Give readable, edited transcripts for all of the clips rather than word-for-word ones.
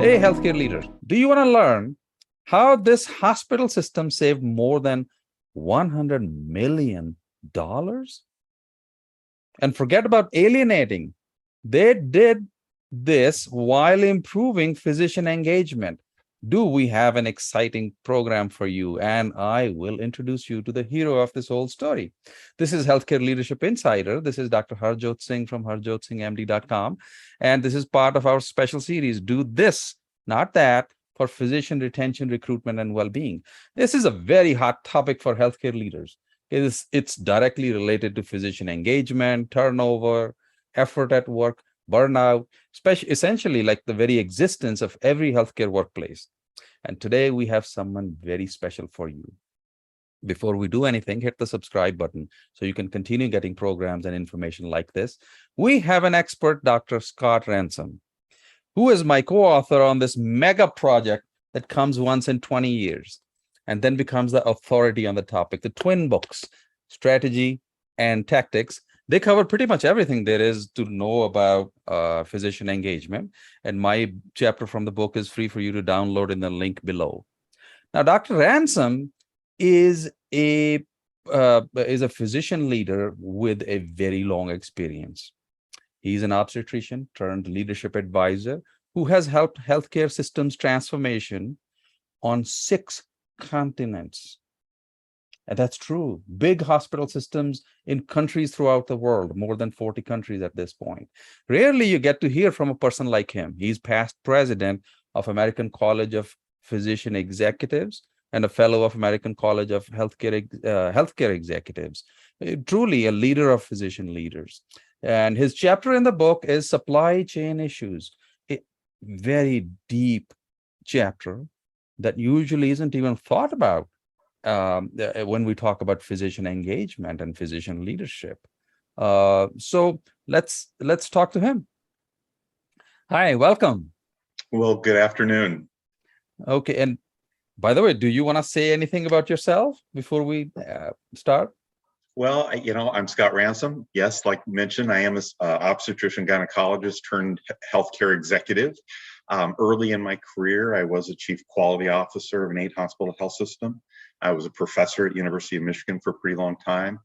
Hey, healthcare leaders, do you want to learn how this hospital system saved more than $100 million? And forget about alienating. They did this while improving physician engagement. Do we have an exciting program for you? And I will introduce you to the hero of this whole story. This is Healthcare Leadership Insider. This is Dr. Harjot Singh from harjotsinghmd.com. And this is part of our special series, Do This, Not That, for physician retention, recruitment, and well-being. This is a very hot topic for healthcare leaders. It's directly related to physician engagement, turnover, effort at work, burnout, essentially like the very existence of every healthcare workplace. And today we have someone very special for you. Before we do anything, hit the subscribe button so you can continue getting programs and information like this. We have an expert, Dr. Scott Ransom, who is my co-author on this mega project that comes once in 20 years and then becomes the authority on the topic. The twin books, Strategy and Tactics, they cover pretty much everything there is to know about physician engagement. And my chapter from the book is free for you to download in the link below. Now, Dr. Ransom is a physician leader with a very long experience. He's an obstetrician turned leadership advisor who has helped healthcare systems transformation on 6 continents. And that's true. Big hospital systems in countries throughout the world, more than 40 countries at this point. Rarely you get to hear from a person like him. He's past president of American College of Physician Executives and a fellow of American College of Healthcare Executives. Truly a leader of physician leaders. And his chapter in the book is Supply Chain Issues, a very deep chapter that usually isn't even thought about when we talk about physician engagement and physician leadership. So let's talk to him. Hi, welcome. Well, good afternoon. Okay, and by the way, do you want to say anything about yourself before we start? Well, I'm Scott Ransom. Yes, like mentioned, I am an obstetrician gynecologist turned healthcare executive. Early in my career, I was a chief quality officer of an 8-hospital health system. I was a professor at University of Michigan for a pretty long time.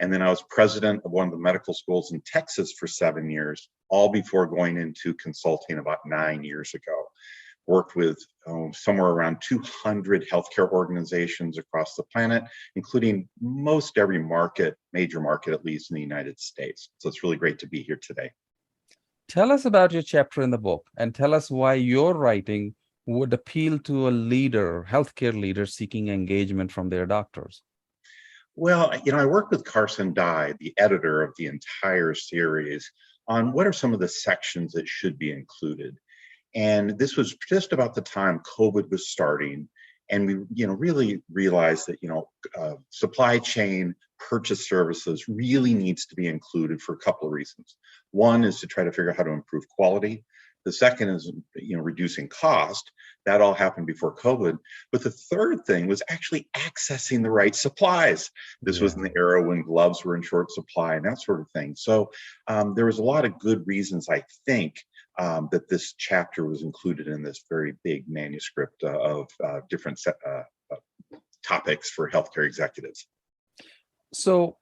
And then I was president of one of the medical schools in Texas for 7 years, all before going into consulting about 9 years ago. Worked with somewhere around 200 healthcare organizations across the planet, including most every market, major market, at least in the United States. So it's really great to be here today. Tell us about your chapter in the book and tell us why your writing would appeal to a leader, healthcare leader seeking engagement from their doctors. Well, I worked with Carson Dye, the editor of the entire series, on what are some of the sections that should be included. And this was just about the time COVID was starting. And we, really realized that, supply chain purchase services really needs to be included for a couple of reasons. One is to try to figure out how to improve quality. The second is, reducing cost. That all happened before COVID. But the third thing was actually accessing the right supplies. This was in the era when gloves were in short supply and that sort of thing. So there was a lot of good reasons, I think, that this chapter was included in this very big manuscript of different topics for healthcare executives. So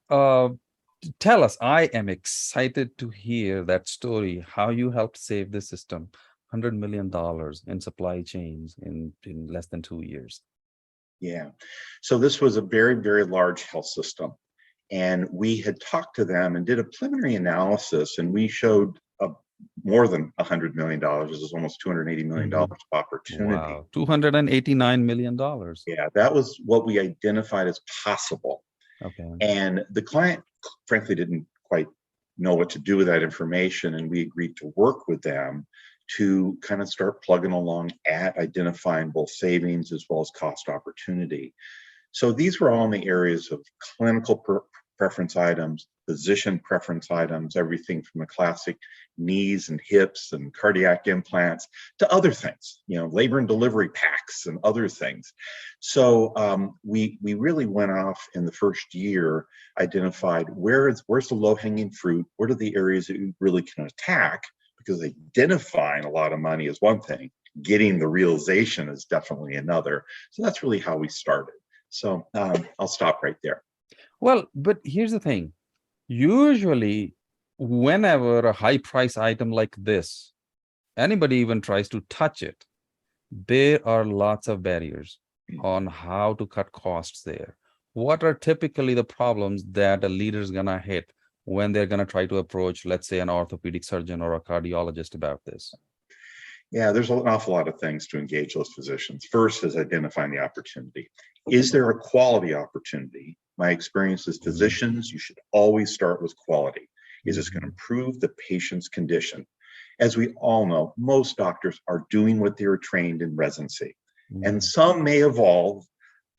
tell us, I am excited to hear that story, how you helped save the system, $100 million in supply chains in less than 2 years. Yeah. So this was a very, very large health system. And we had talked to them and did a preliminary analysis, and we showed more than $100 million. This is almost $280 million of opportunity. Wow, $289 million. Yeah, that was what we identified as possible. Okay. And the client, frankly, didn't quite know what to do with that information. And we agreed to work with them to kind of start plugging along at identifying both savings as well as cost opportunity. So these were all in the areas of clinical preference items, physician preference items, everything from the classic knees and hips and cardiac implants to other things, labor and delivery packs and other things. So we really went off in the first year, identified where's the low-hanging fruit, what are the areas that we really can attack, because identifying a lot of money is one thing, getting the realization is definitely another. So that's really how we started. So I'll stop right there. Well, but here's the thing. Usually, whenever a high price item like this, anybody even tries to touch it, there are lots of barriers on how to cut costs there. What are typically the problems that a leader is going to hit when they're going to try to approach, let's say, an orthopedic surgeon or a cardiologist about this? Yeah, there's an awful lot of things to engage those physicians. First is identifying the opportunity. Is there a quality opportunity? My experience as physicians, you should always start with quality. Is this going to improve the patient's condition? As we all know, most doctors are doing what they were trained in residency. And some may evolve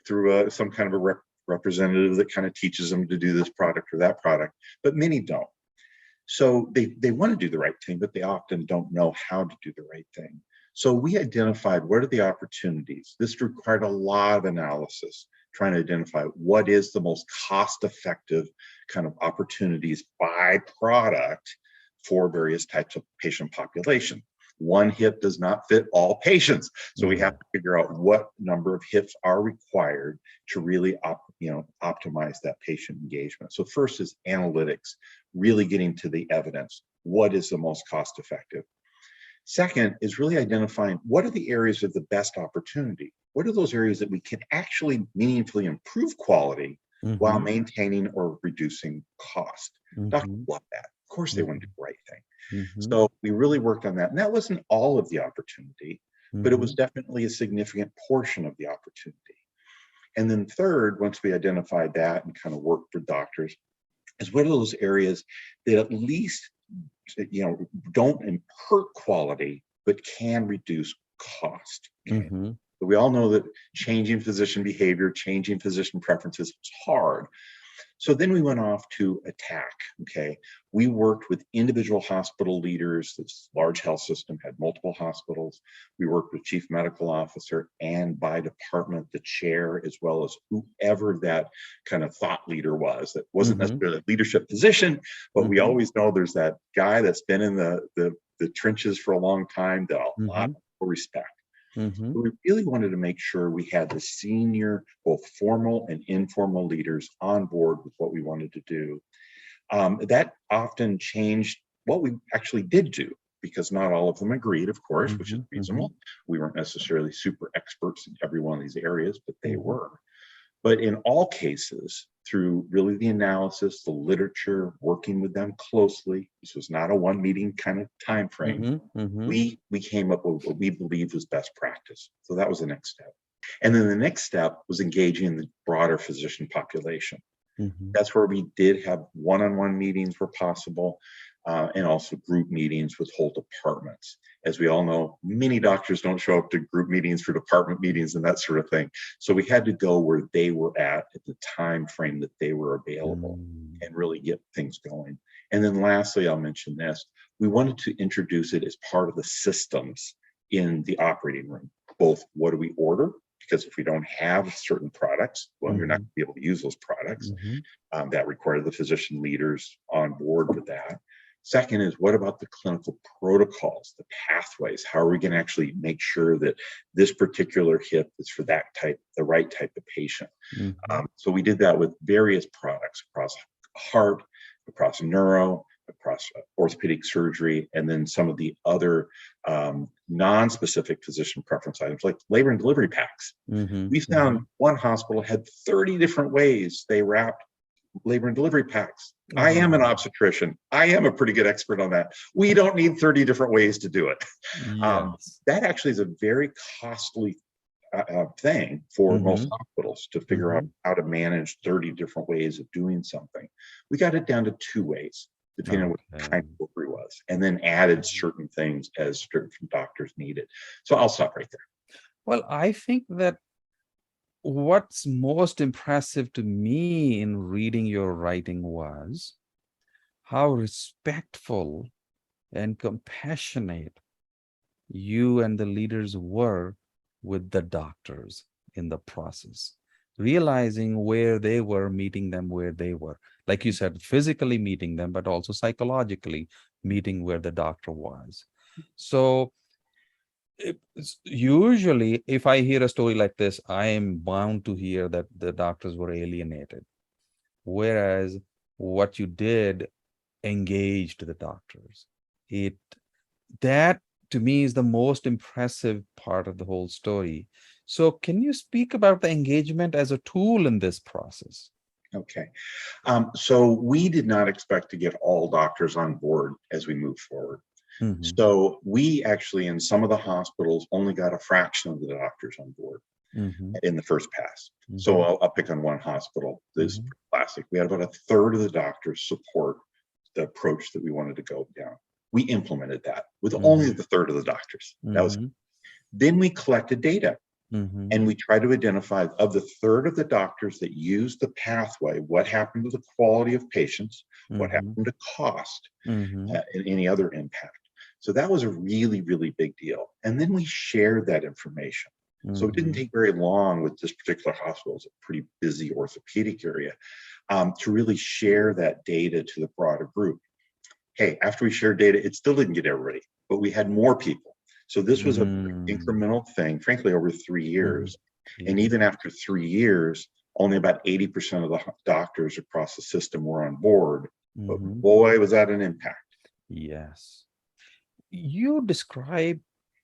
through some kind of a representative that kind of teaches them to do this product or that product, but many don't. So they want to do the right thing, but they often don't know how to do the right thing. So we identified what are the opportunities. This required a lot of analysis, trying to identify what is the most cost-effective kind of opportunities by product for various types of patient population. One hip does not fit all patients. So we have to figure out what number of hips are required to really optimize that patient engagement. So first is analytics, really getting to the evidence. What is the most cost effective? Second is really identifying what are the areas of the best opportunity? What are those areas that we can actually meaningfully improve quality while maintaining or reducing cost? Doctors love that. Of course, they want to do the right thing. So we really worked on that. And that wasn't all of the opportunity, but it was definitely a significant portion of the opportunity. And then third, once we identified that and kind of worked with doctors, is what are those areas that at least don't hurt quality, but can reduce cost. Okay? So we all know that changing physician behavior, changing physician preferences is hard. So then we went off to attack, okay? We worked with individual hospital leaders. This large health system had multiple hospitals. We worked with chief medical officer and by department, the chair, as well as whoever that kind of thought leader was. That wasn't necessarily a leadership position, but we always know there's that guy that's been in the trenches for a long time that a lot of people respect. We really wanted to make sure we had the senior, both formal and informal leaders on board with what we wanted to do. That often changed what we actually did do, because not all of them agreed, of course, which is reasonable. We weren't necessarily super experts in every one of these areas, but they were. But in all cases, through really the analysis, the literature, working with them closely, this was not a one meeting kind of time frame, we came up with what we believed was best practice. So that was the next step. And then the next step was engaging the broader physician population. That's where we did have one-on-one meetings where possible, and also group meetings with whole departments. As we all know, many doctors don't show up to group meetings for department meetings and that sort of thing. So we had to go where they were at the time frame that they were available and really get things going. And then lastly, I'll mention this. We wanted to introduce it as part of the systems in the operating room. Both what do we order? Because if we don't have certain products, well, you're not going to be able to use those products. That required the physician leaders on board with that. Second is, what about the clinical protocols, the pathways? How are we going to actually make sure that this particular hip is for that type, the right type of patient? So we did that with various products across heart, across neuro, across orthopedic surgery, and then some of the other non-specific physician preference items like labor and delivery packs. We found one hospital had 30 different ways they wrapped labor and delivery packs. I am an obstetrician. I am a pretty good expert on that. We don't need 30 different ways to do it. That actually is a very costly thing for most hospitals to figure out how to manage 30 different ways of doing something. We got it down to 2 ways, depending on what kind of delivery was, and then added certain things as certain doctors needed. So I'll stop right there. Well, I think that what's most impressive to me in reading your writing was how respectful and compassionate you and the leaders were with the doctors in the process, realizing where they were, meeting them where they were. Like you said, physically meeting them, but also psychologically meeting where the doctor was. So Usually, if I hear a story like this, I am bound to hear that the doctors were alienated. Whereas what you did engaged the doctors. It that to me is the most impressive part of the whole story. So can you speak about the engagement as a tool in this process? Okay. So we did not expect to get all doctors on board as we move forward. Mhm, So we actually, in some of the hospitals, only got a fraction of the doctors on board mhm, in the first pass. So mhm, I'll pick on one hospital. This is mhm, classic. We had about a third of the doctors support the approach that we wanted to go down. We implemented that with only mhm, the third of the doctors. That was. mhm, Then we collected data. mhm, And we try to identify of the third of the doctors that use the pathway, what happened to the quality of patients, what mhm, happened to cost, mhm, and any other impact. So that was a really, really big deal. And then we shared that information. So it didn't mhm, take very long with this particular hospital, it's a pretty busy orthopedic area, to really share that data to the broader group. Hey, after we shared data, it still didn't get everybody, but we had more people. So this was a mm, incremental thing, frankly, over 3 years. mhm. And Yeah. even after 3 years, only about 80% of the doctors across the system were on board. But Mhm. boy, was that an impact. Yes. You describe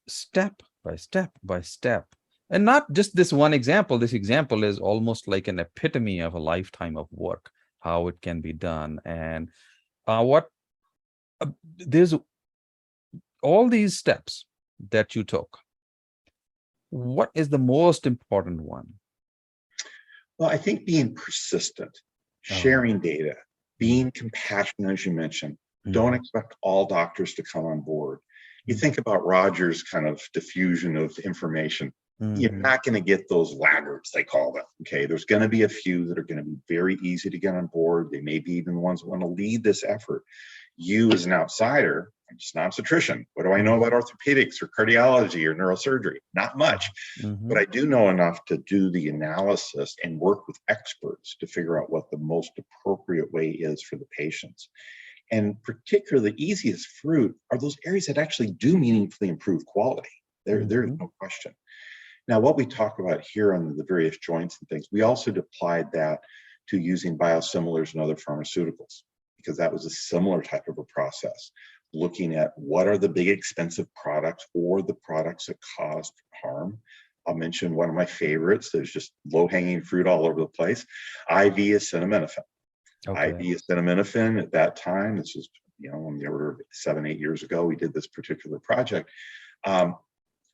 step by step by step, and not just this one example. This example is almost like an epitome of a lifetime of work, how it can be done. And what there's all these steps that you took. What is the most important one? Well, I think being persistent, Oh, sharing data, mm, being compassionate, as you mentioned, don't mhm, expect all doctors to come on board. You mm, think about Rogers' kind of diffusion of information. You're mhm, not going to get those laggards, they call them. Okay. There's going to be a few that are going to be very easy to get on board. They may be even the ones that want to lead this effort. You, as an outsider, I'm just an obstetrician. What do I know mhm, about orthopedics or cardiology or neurosurgery? Not much. But I mhm, do know enough to do the analysis and work with experts to figure out what the most appropriate way is for the patients. And particularly the easiest fruit are those areas that actually do meaningfully improve quality. There's mhm, no question. Now, what we talk about here on the various joints and things, we also applied that to using biosimilars and other pharmaceuticals, because that was a similar type of a process, looking at what are the big expensive products or the products that cause harm. I'll mention one of my favorites. There's just low-hanging fruit all over the place. IV acetaminophen. okay. IV acetaminophen at that time, this was on the order of 7, 8 years ago, we did this particular project. Um,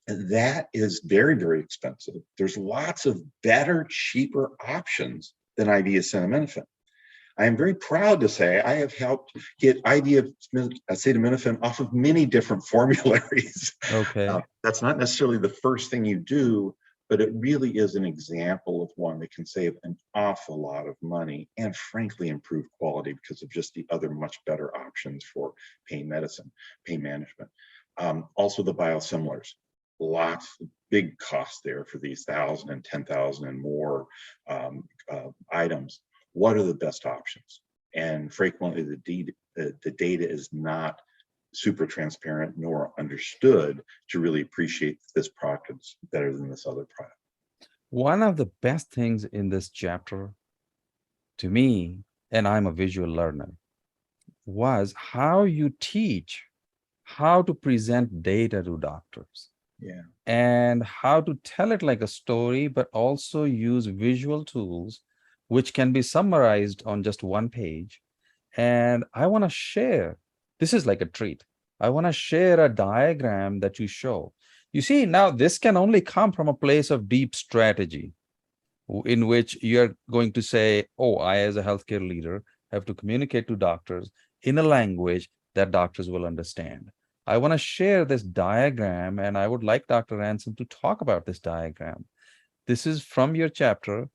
that is very, very expensive. There's lots of better, cheaper options than IV acetaminophen. I am very proud to say I have helped get IV acetaminophen off of many different formularies. Okay. That's not necessarily the first thing you do, but it really is an example of one that can save an awful lot of money and frankly improve quality because of just the other much better options for pain medicine, pain management. Also the biosimilars, lots of big costs there for these 1,000 and 10,000 and more items. What are the best options? And frequently the data is not super transparent nor understood to really appreciate this product is better than this other product. One of the best things in this chapter to me, and I'm a visual learner, was how you teach how to present data to doctors Yeah. and how to tell it like a story, but also use visual tools which can be summarized on just one page. And I want to share, this is like a treat. I want to share a diagram that you show. You see, now this can only come from a place of deep strategy in which you're going to say, oh, I, as a healthcare leader, have to communicate to doctors in a language that doctors will understand. I want to share this diagram, and I would like Dr. Ransom to talk about this diagram. This is from your chapter,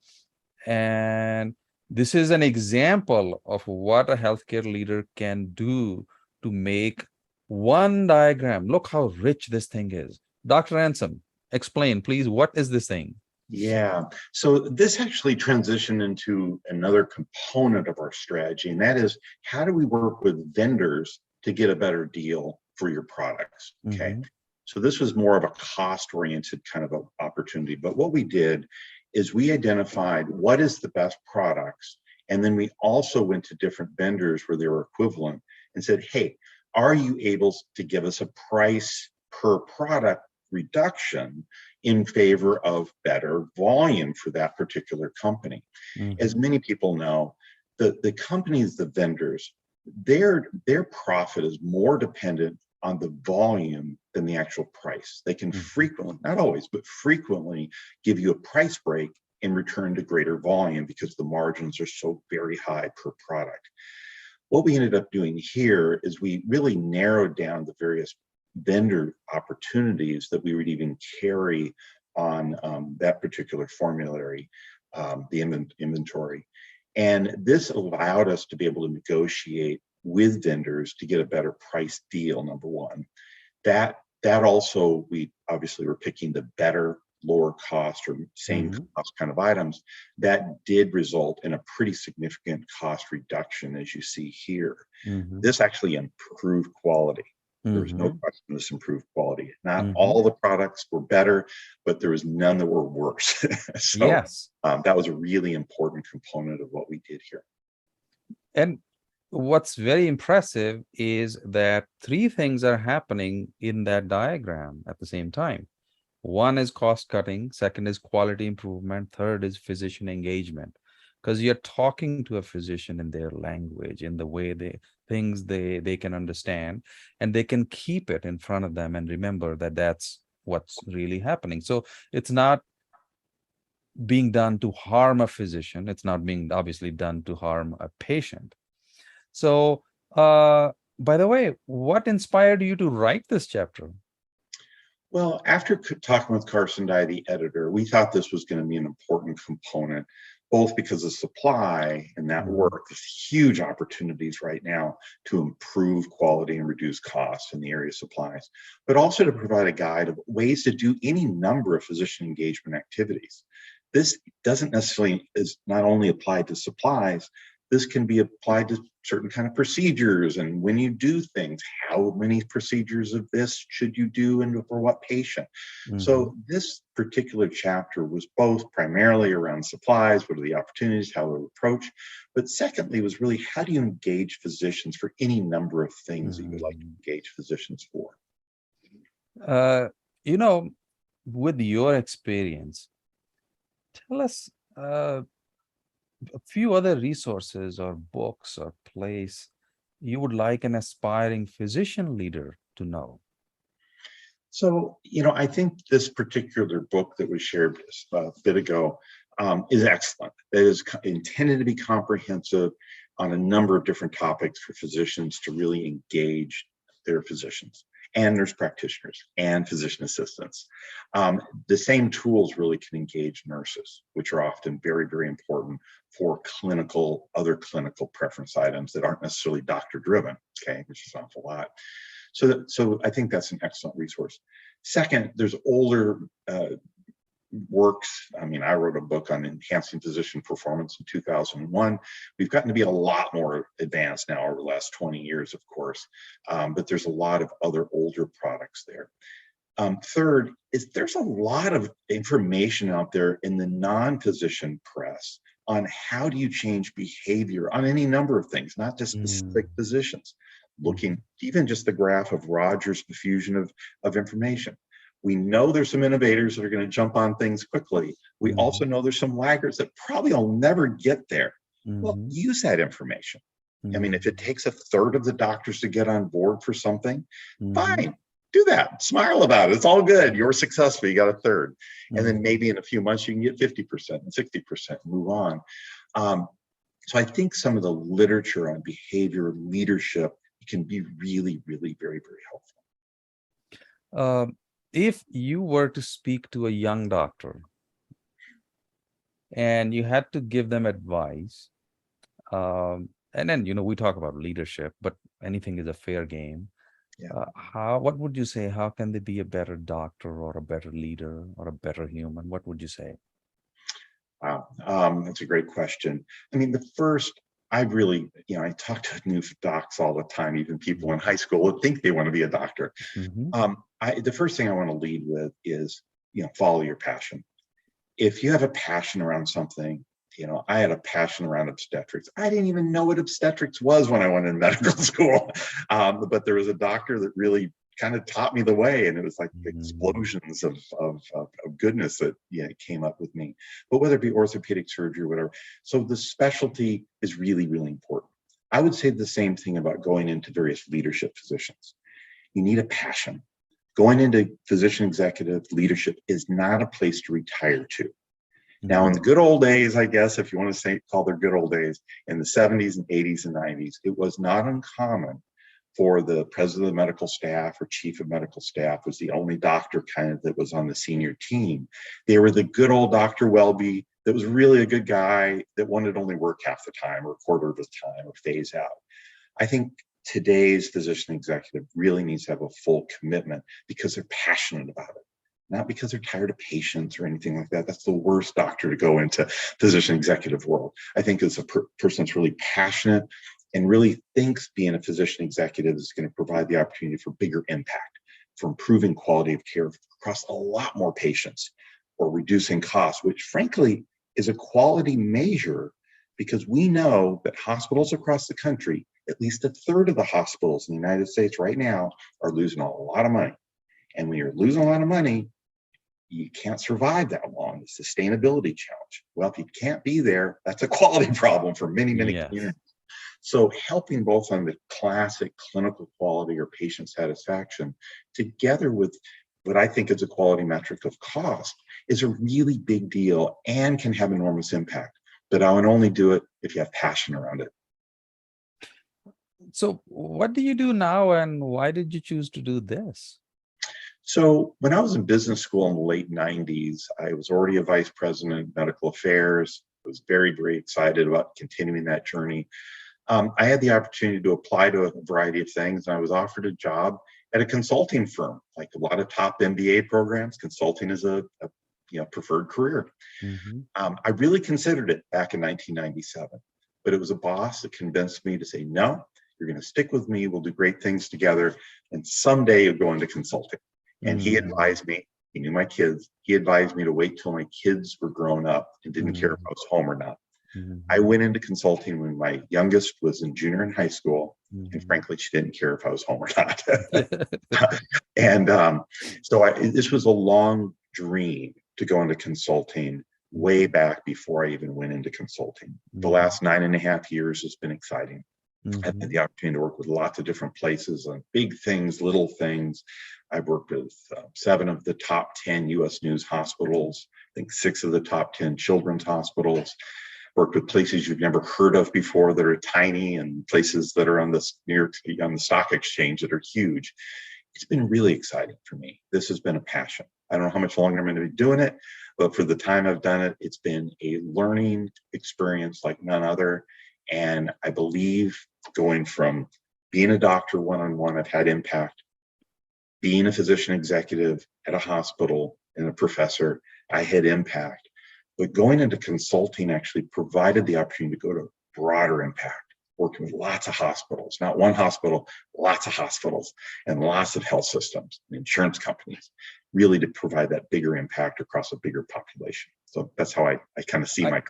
and this is an example of what a healthcare leader can do to make one diagram. Look how rich this thing is. Dr. Ransom, explain, please, what is this thing? Yeah. So this actually transitioned into another component of our strategy, and that is how do we work with vendors to get a better deal for your products? Okay. Mm-hmm. So this was more of a cost-oriented kind of a opportunity. But what we did is we identified what is the best products, and then we also went to different vendors where they were equivalent and said, hey, are you able to give us a price per product reduction in favor of better volume for that particular company? As Mhm. many people know, the companies, the vendors, their profit is more dependent on the volume than the actual price. They can Mhm. frequently, not always, but frequently give you a price break in return to greater volume because the margins are so very high per product. What we ended up doing here is we really narrowed down the various vendor opportunities that we would even carry on that particular formulary, the inventory. And this allowed us to be able to negotiate with vendors to get a better price deal, number one. That also, we obviously were picking the better, lower cost or same Mhm. cost kind of items. That did result in a pretty significant cost reduction, as you see here. Mhm. This actually improved quality. There was no Mhm. question this improved quality. Not Mhm. all the products were better, but there was none that were worse. So Yes. that was a really important component of what we did here. And what's very impressive is that three things are happening in that diagram at the same time. One is cost cutting, second is quality improvement, third is physician engagement. Because you're talking to a physician in their language, in the way they can understand, and they can keep it in front of them and remember that that's what's really happening. So it's not being done to harm a physician. It's not being obviously done to harm a patient. So, by the way, what inspired you to write this chapter? Well, after talking with Carson Dye, the editor, we thought this was going to be an important component, both because of supply and that Mhm. work. There's huge opportunities right now to improve quality and reduce costs in the area of supplies, but also to provide a guide of ways to do any number of physician engagement activities. This doesn't necessarily is not only applied to supplies, this can be applied to certain kind of procedures, and when you do things, how many procedures of this should you do and for what patient. Mhm. So this particular chapter was both primarily around supplies, what are the opportunities, how to approach, but secondly was really how do you engage physicians for any number of things that you would like to Mhm. engage physicians for. Uh, you know, with your experience, tell us a few other resources or books or place you would like an aspiring physician leader to know. So, I think this particular book that was shared a bit ago is excellent. It is intended to be comprehensive on a number of different topics for physicians to really engage their physicians and nurse practitioners and physician assistants. The same tools really can engage nurses, which are often very, very important for other clinical preference items that aren't necessarily doctor driven, okay, which is an awful lot. So I think that's an excellent resource. Second, there's older works. I mean, I wrote a book on enhancing physician performance in 2001. We've gotten to be a lot more advanced now over the last 20 years, of course, but there's a lot of other older products there. Third is there's a lot of information out there in the non-physician press on how do you change behavior on any number of things, not just specific Mm. physicians. Looking Mhm. even just the graph of Rogers' diffusion of information. We know there's some innovators that are going to jump on things quickly. We also Mhm. know there's some laggards that probably will never get there. Well, Mhm. use that information. I mean, if it Mhm. takes a third of the doctors to get on board for something, Mhm. fine, do that. Smile about it. It's all good. You're successful. You got a third. And then Mhm. maybe in a few months, you can get 50% and 60% and move on. Um, so I think some of the literature on behavior leadership can be really, really very, very helpful. If you were to speak to a young doctor and you had to give them advice, and then we talk about leadership, but anything is a fair game. Yeah. What would you say? How can they be a better doctor or a better leader or a better human? What would you say? Wow. That's a great question. I mean, the first I really, I talk to new docs all the time, even people in high school that think they want to be a doctor. Mhm. The first thing I want to lead with is, follow your passion. If you have a passion around something, I had a passion around obstetrics. I didn't even know what obstetrics was when I went in medical school. But there was a doctor that really kind of taught me the way, and it was like Mhm. explosions of goodness that came up with me. But whether it be orthopedic surgery or whatever, so the specialty is really, really important. I would say the same thing about going into various leadership positions. You need a passion. Going into physician executive leadership is not a place to retire to. Now, in the Mhm. good old days, I guess, if you want to call their good old days, in the 70s and 80s and 90s, it was not uncommon for the president of the medical staff or chief of medical staff was the only doctor kind of that was on the senior team. They were the good old Dr. Welby that was really a good guy that wanted to only work half the time or a quarter of the time or phase out. I think today's physician executive really needs to have a full commitment because they're passionate about it, not because they're tired of patients or anything like that. That's the worst doctor to go into physician executive world. I think it's a person that's really passionate and really thinks being a physician executive is going to provide the opportunity for bigger impact, for improving quality of care across a lot more patients or reducing costs, which frankly is a quality measure because we know that hospitals across the country, at least a third of the hospitals in the United States right now are losing a lot of money. And when you're losing a lot of money, you can't survive that long. The sustainability challenge. Well, if you can't be there, that's a quality problem for many, many Yes. communities. So helping both on the classic clinical quality or patient satisfaction together with what I think is a quality metric of cost is a really big deal and can have enormous impact. But I would only do it if you have passion around it. So what do you do now, and why did you choose to do this? So when I was in business school in the late 90s, I was already a vice president of medical affairs. I was very, very excited about continuing that journey. I had the opportunity to apply to a variety of things, and I was offered a job at a consulting firm. Like a lot of top MBA programs, consulting is a preferred career. Mhm. I really considered it back in 1997, but it was a boss that convinced me to say, no, you're going to stick with me. We'll do great things together. And someday you'll go into consulting. And he Mhm. advised me, he knew my kids. He advised me to wait till my kids were grown up and didn't care if Mhm. I was home or not. I Mhm. went into consulting when my youngest was in junior in high school. And Mhm. frankly, she didn't care if I was home or not. And this was a long dream to go into consulting way back before I even went into consulting. The Mhm. last 9.5 years has been exciting. I've had Mhm. the opportunity to work with lots of different places on big things, little things. I've worked with 7 of the top 10 US News hospitals, I think 6 of the top 10 children's hospitals, worked with places you've never heard of before that are tiny and places that are on the New York on the stock exchange that are huge. It's been really exciting for me. This has been a passion. I don't know how much longer I'm going to be doing it, but for the time I've done it, it's been a learning experience like none other. And I believe going from being a doctor one-on-one, I've had impact. Being a physician executive at a hospital and a professor, I had impact. But going into consulting actually provided the opportunity to go to broader impact, working with lots of hospitals, not one hospital, lots of hospitals and lots of health systems and insurance companies, really to provide that bigger impact across a bigger population. So that's how I kind of see I my.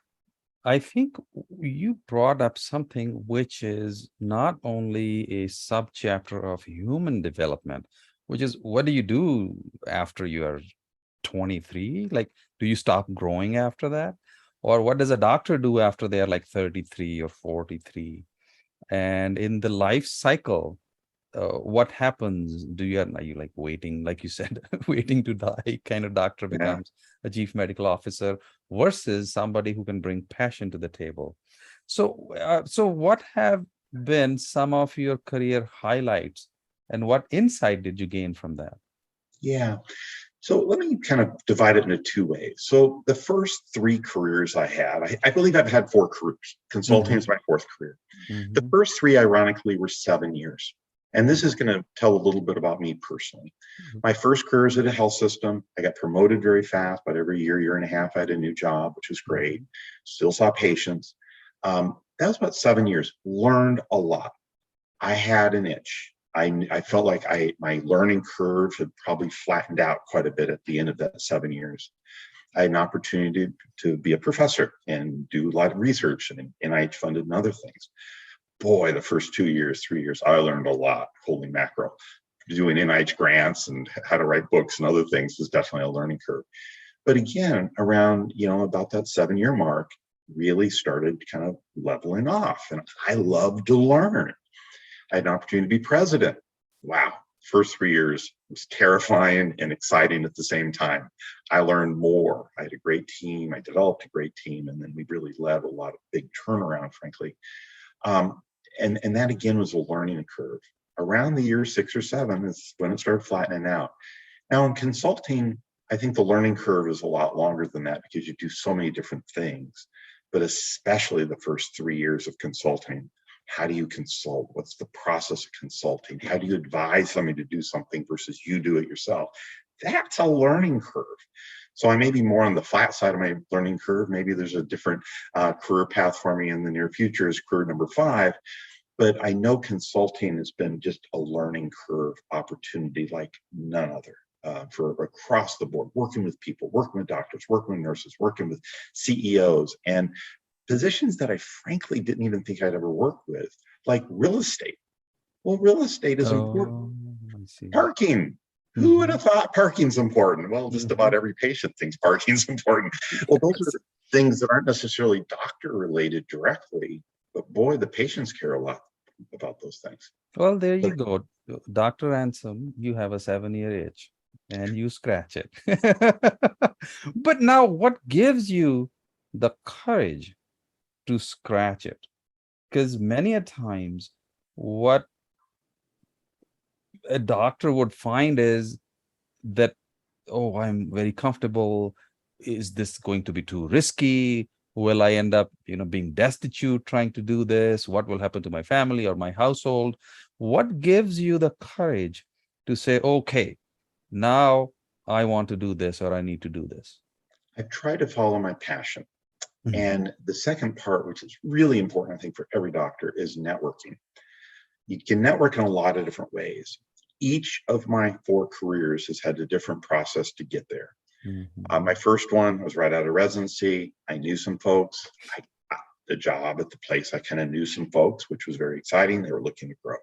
I think you brought up something which is not only a subchapter of human development, which is what do you do after you are 23? Like, do you stop growing after that? Or what does a doctor do after they're like 33 or 43? And in the life cycle, what happens? Are you like waiting, like you said, waiting to die kind of doctor Yeah. becomes a chief medical officer versus somebody who can bring passion to the table? So what have been some of your career highlights, and what insight did you gain from that? Yeah. So let me kind of divide it into 2 ways. So the first 3 careers I had, I believe I've had 4 careers. Consulting is Hmm. my 4th career. The Hmm. first 3, ironically, were 7 years. And this is going to tell a little bit about me personally. My first career was at a health system. I got promoted very fast, but every year, year and a half, I had a new job, which was great. Still saw patients. That was about 7 years. Learned a lot. I had an itch. I felt like my learning curve had probably flattened out quite a bit at the end of that 7 years. I had an opportunity to be a professor and do a lot of research and NIH funded and other things. Boy, the first 2 years, 3 years, I learned a lot. Holy mackerel. Doing NIH grants and how to write books and other things was definitely a learning curve. But again, around, about that 7 year mark, really started kind of leveling off. And I love to learn. I had an opportunity to be president. Wow. First 3 years was terrifying and exciting at the same time. I learned more. I had a great team. I developed a great team. And then we really led a lot of big turnaround, frankly. And that again was a learning curve. Around the year 6 or 7 is when it started flattening out. Now in consulting, I think the learning curve is a lot longer than that because you do so many different things, but especially the first 3 years of consulting. How do you consult? What's the process of consulting? How do you advise somebody to do something versus you do it yourself? That's a learning curve. So I may be more on the flat side of my learning curve. Maybe there's a different career path for me in the near future as career number 5. But I know consulting has been just a learning curve opportunity like none other. For across the board, working with people, working with doctors, working with nurses, working with CEOs, and positions that I frankly didn't even think I'd ever work with, like real estate. Well, real estate is important. Oh, I see. Parking. Who would have thought parking's important? Well, just about every patient thinks parking's important. Well, those are things that aren't necessarily doctor related directly, but boy, the patients care a lot about those things. Well, there you go. Dr. Ransom, you have a 7-year itch and you scratch it. But now what gives you the courage to scratch it? Because many a times what a doctor would find is that, oh, I'm very comfortable. Is this going to be too risky? Will I end up, being destitute trying to do this? What will happen to my family or my household? What gives you the courage to say, okay, now I want to do this or I need to do this? I try to follow my passion. And the second part, which is really important, I think, for every doctor, is networking. You can network in a lot of different ways. Each of my 4 careers has had a different process to get there. My first one was right out of residency. I knew some folks. I got the job at the place. I kind of knew some folks, which was very exciting. They were looking to grow.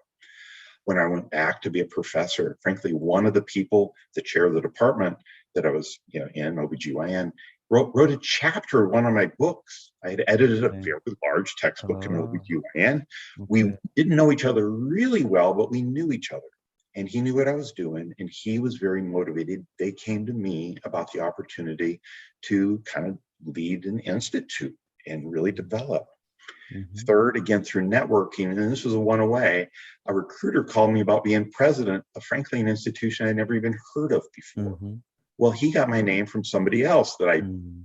When I went back to be a professor, frankly, one of the people, the chair of the department that I was, in OBGYN, wrote a chapter of one of my books. I had edited a very large textbook in OBGYN. We didn't know each other really well, but we knew each other. And he knew what I was doing, and he was very motivated. They came to me about the opportunity to kind of lead an institute and really develop. Third, again, through networking, and this was a one-away, a recruiter called me about being president of, frankly, an institution I'd never even heard of before. Well, he got my name from somebody else that I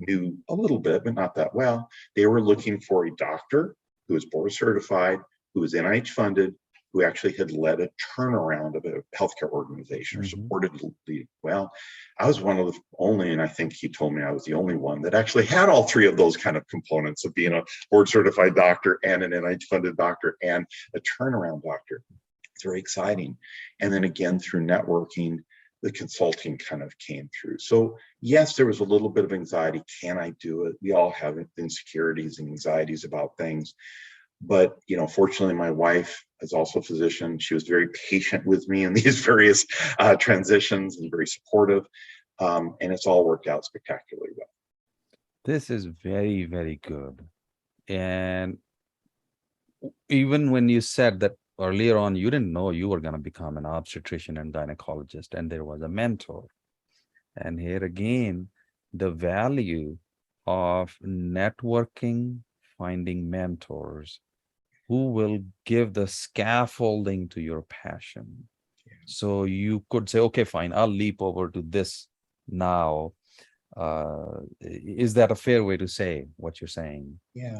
knew a little bit, but not that well. They were looking for a doctor who was board certified, who was NIH funded, who actually had led a turnaround of a healthcare organization or supported the, well, I was one of the only, and I think he told me I was the only one that actually had all 3 of those kind of components of being a board certified doctor and an NIH funded doctor and a turnaround doctor. It's very exciting. And then again, through networking, the consulting kind of came through. So yes, there was a little bit of anxiety. Can I do it? We all have insecurities and anxieties about things. But, fortunately, my wife is also a physician. She was very patient with me in these various transitions and very supportive. And it's all worked out spectacularly well. This is very, very good. And even when you said that earlier on, you didn't know you were going to become an obstetrician and gynecologist, and there was a mentor. And here again, the value of networking, finding mentors who will give the scaffolding to your passion. So you could say, okay, fine, I'll leap over to this now. Is that a fair way to say what you're saying? Yeah.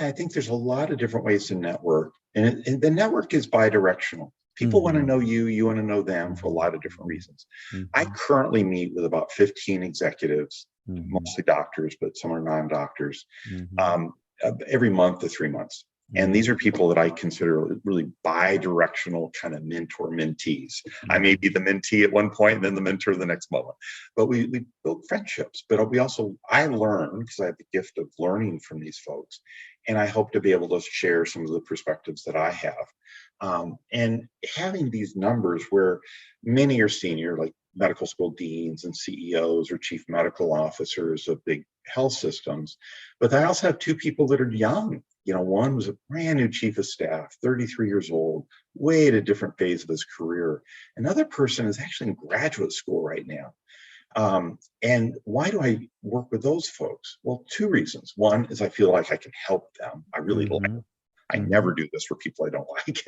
I think there's a lot of different ways to network. And the network is bi-directional. People want to know you, you want to know them for a lot of different reasons. I currently meet with about 15 executives, mostly doctors, but some are non-doctors, every month to 3 months. And these are people that I consider really bi-directional kind of mentor-mentees. I may be the mentee at one point and then the mentor the next moment. But we build friendships. But I learn, because I have the gift of learning from these folks. And I hope to be able to share some of the perspectives that I have. And having these numbers where many are senior, like medical school deans and CEOs or chief medical officers of big health systems. But I also have two people that are young. One was a brand new chief of staff, 33 years old, way at a different phase of his career. Another person is actually in graduate school right now. And why do I work with those folks? Well, two reasons. One is I feel like I can help them. I really like it. I never do this for people I don't like.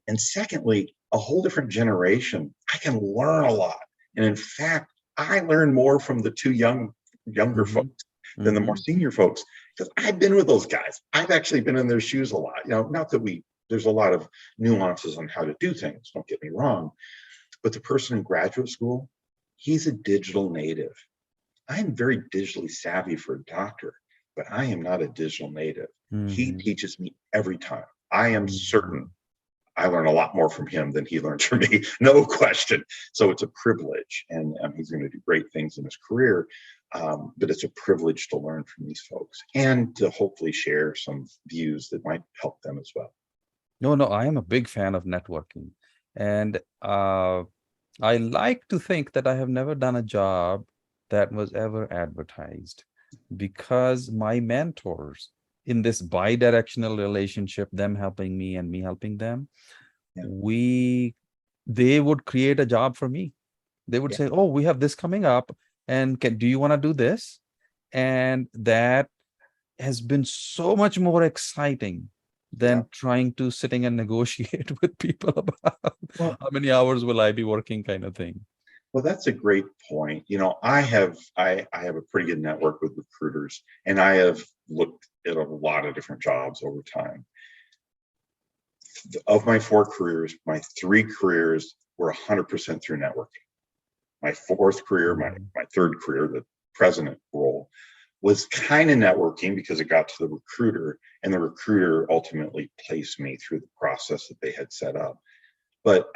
And secondly, a whole different generation. I can learn a lot. And in fact, I learn more from the two younger folks than the more senior folks, because I've been with those guys. I've actually been in their shoes a lot. Not that there's a lot of nuances on how to do things, don't get me wrong. But the person in graduate school, he's a digital native. I'm very digitally savvy for a doctor, but I am not a digital native. He teaches me every time. I am certain I learn a lot more from him than he learns from me, no question. So it's a privilege, and he's going to do great things in his career. But it's a privilege to learn from these folks and to hopefully share some views that might help them as well. No, I am a big fan of networking. And I like to think that I have never done a job that was ever advertised, because my mentors in this bi-directional relationship, them helping me and me helping them, they would create a job for me. They would say, oh, we have this coming up, and do you want to do this? And that has been so much more exciting than trying to sitting and negotiate with people about how many hours will I be working, kind of thing. Well, that's a great point. I have a pretty good network with recruiters, and I have looked at a lot of different jobs over time. Of my 4 careers, my 3 careers were 100% through networking. My 4th career, my 3rd career, the president role, was kind of networking because it got to the recruiter, and the recruiter ultimately placed me through the process that they had set up. But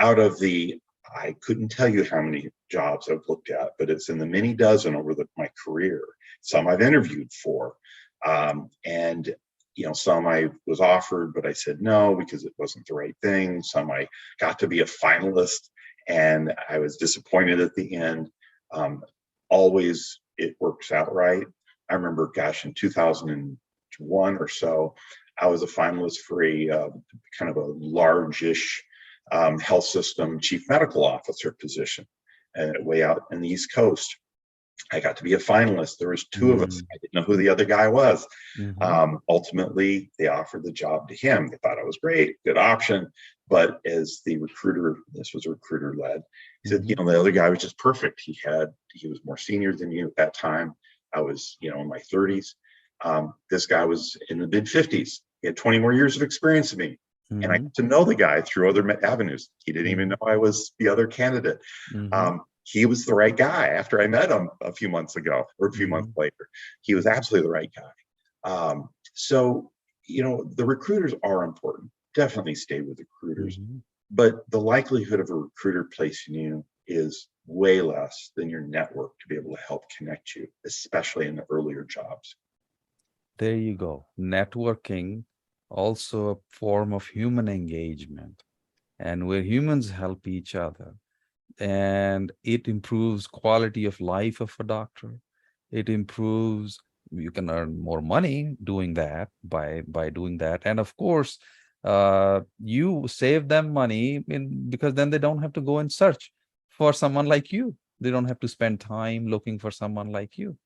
I couldn't tell you how many jobs I've looked at, but it's in the many dozen over my career. Some I've interviewed for, and some I was offered, but I said no because it wasn't the right thing. Some I got to be a finalist, and I was disappointed at the end. Always it works out right. I remember, in 2001 or so, I was a finalist for a kind of a large-ish health system chief medical officer position way out in the East Coast. I got to be a finalist. There was 2 of us. I didn't know who the other guy was. Ultimately, they offered the job to him. They thought I was great, good option. But as the recruiter, this was a recruiter led, he said, the other guy was just perfect. He was more senior than you at that time. I was, in my 30s. This guy was in the mid 50s. He had 20 more years of experience than me. And I got to know the guy through other avenues. He didn't even know I was the other candidate. He was the right guy after I met him a few months ago, or a few months later. He was absolutely the right guy. So, the recruiters are important. Definitely stay with recruiters. But the likelihood of a recruiter placing you is way less than your network to be able to help connect you, especially in the earlier jobs. There you go. Networking, also a form of human engagement, and where humans help each other, and it improves quality of life of a doctor. It improves, you can earn more money doing that by doing that, and of course you save them money because then they don't have to go and search for someone like you. They don't have to spend time looking for someone like you.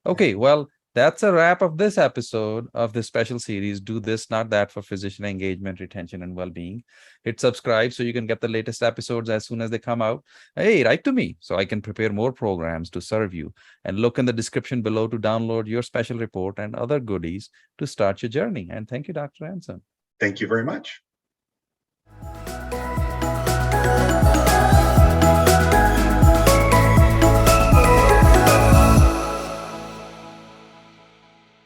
Okay, well, that's a wrap of this episode of this special series, Do This, Not That, for physician engagement, retention, and well-being. Hit subscribe so you can get the latest episodes as soon as they come out. Hey, write to me so I can prepare more programs to serve you. And look in the description below to download your special report and other goodies to start your journey. And thank you, Dr. Ransom. Thank you very much.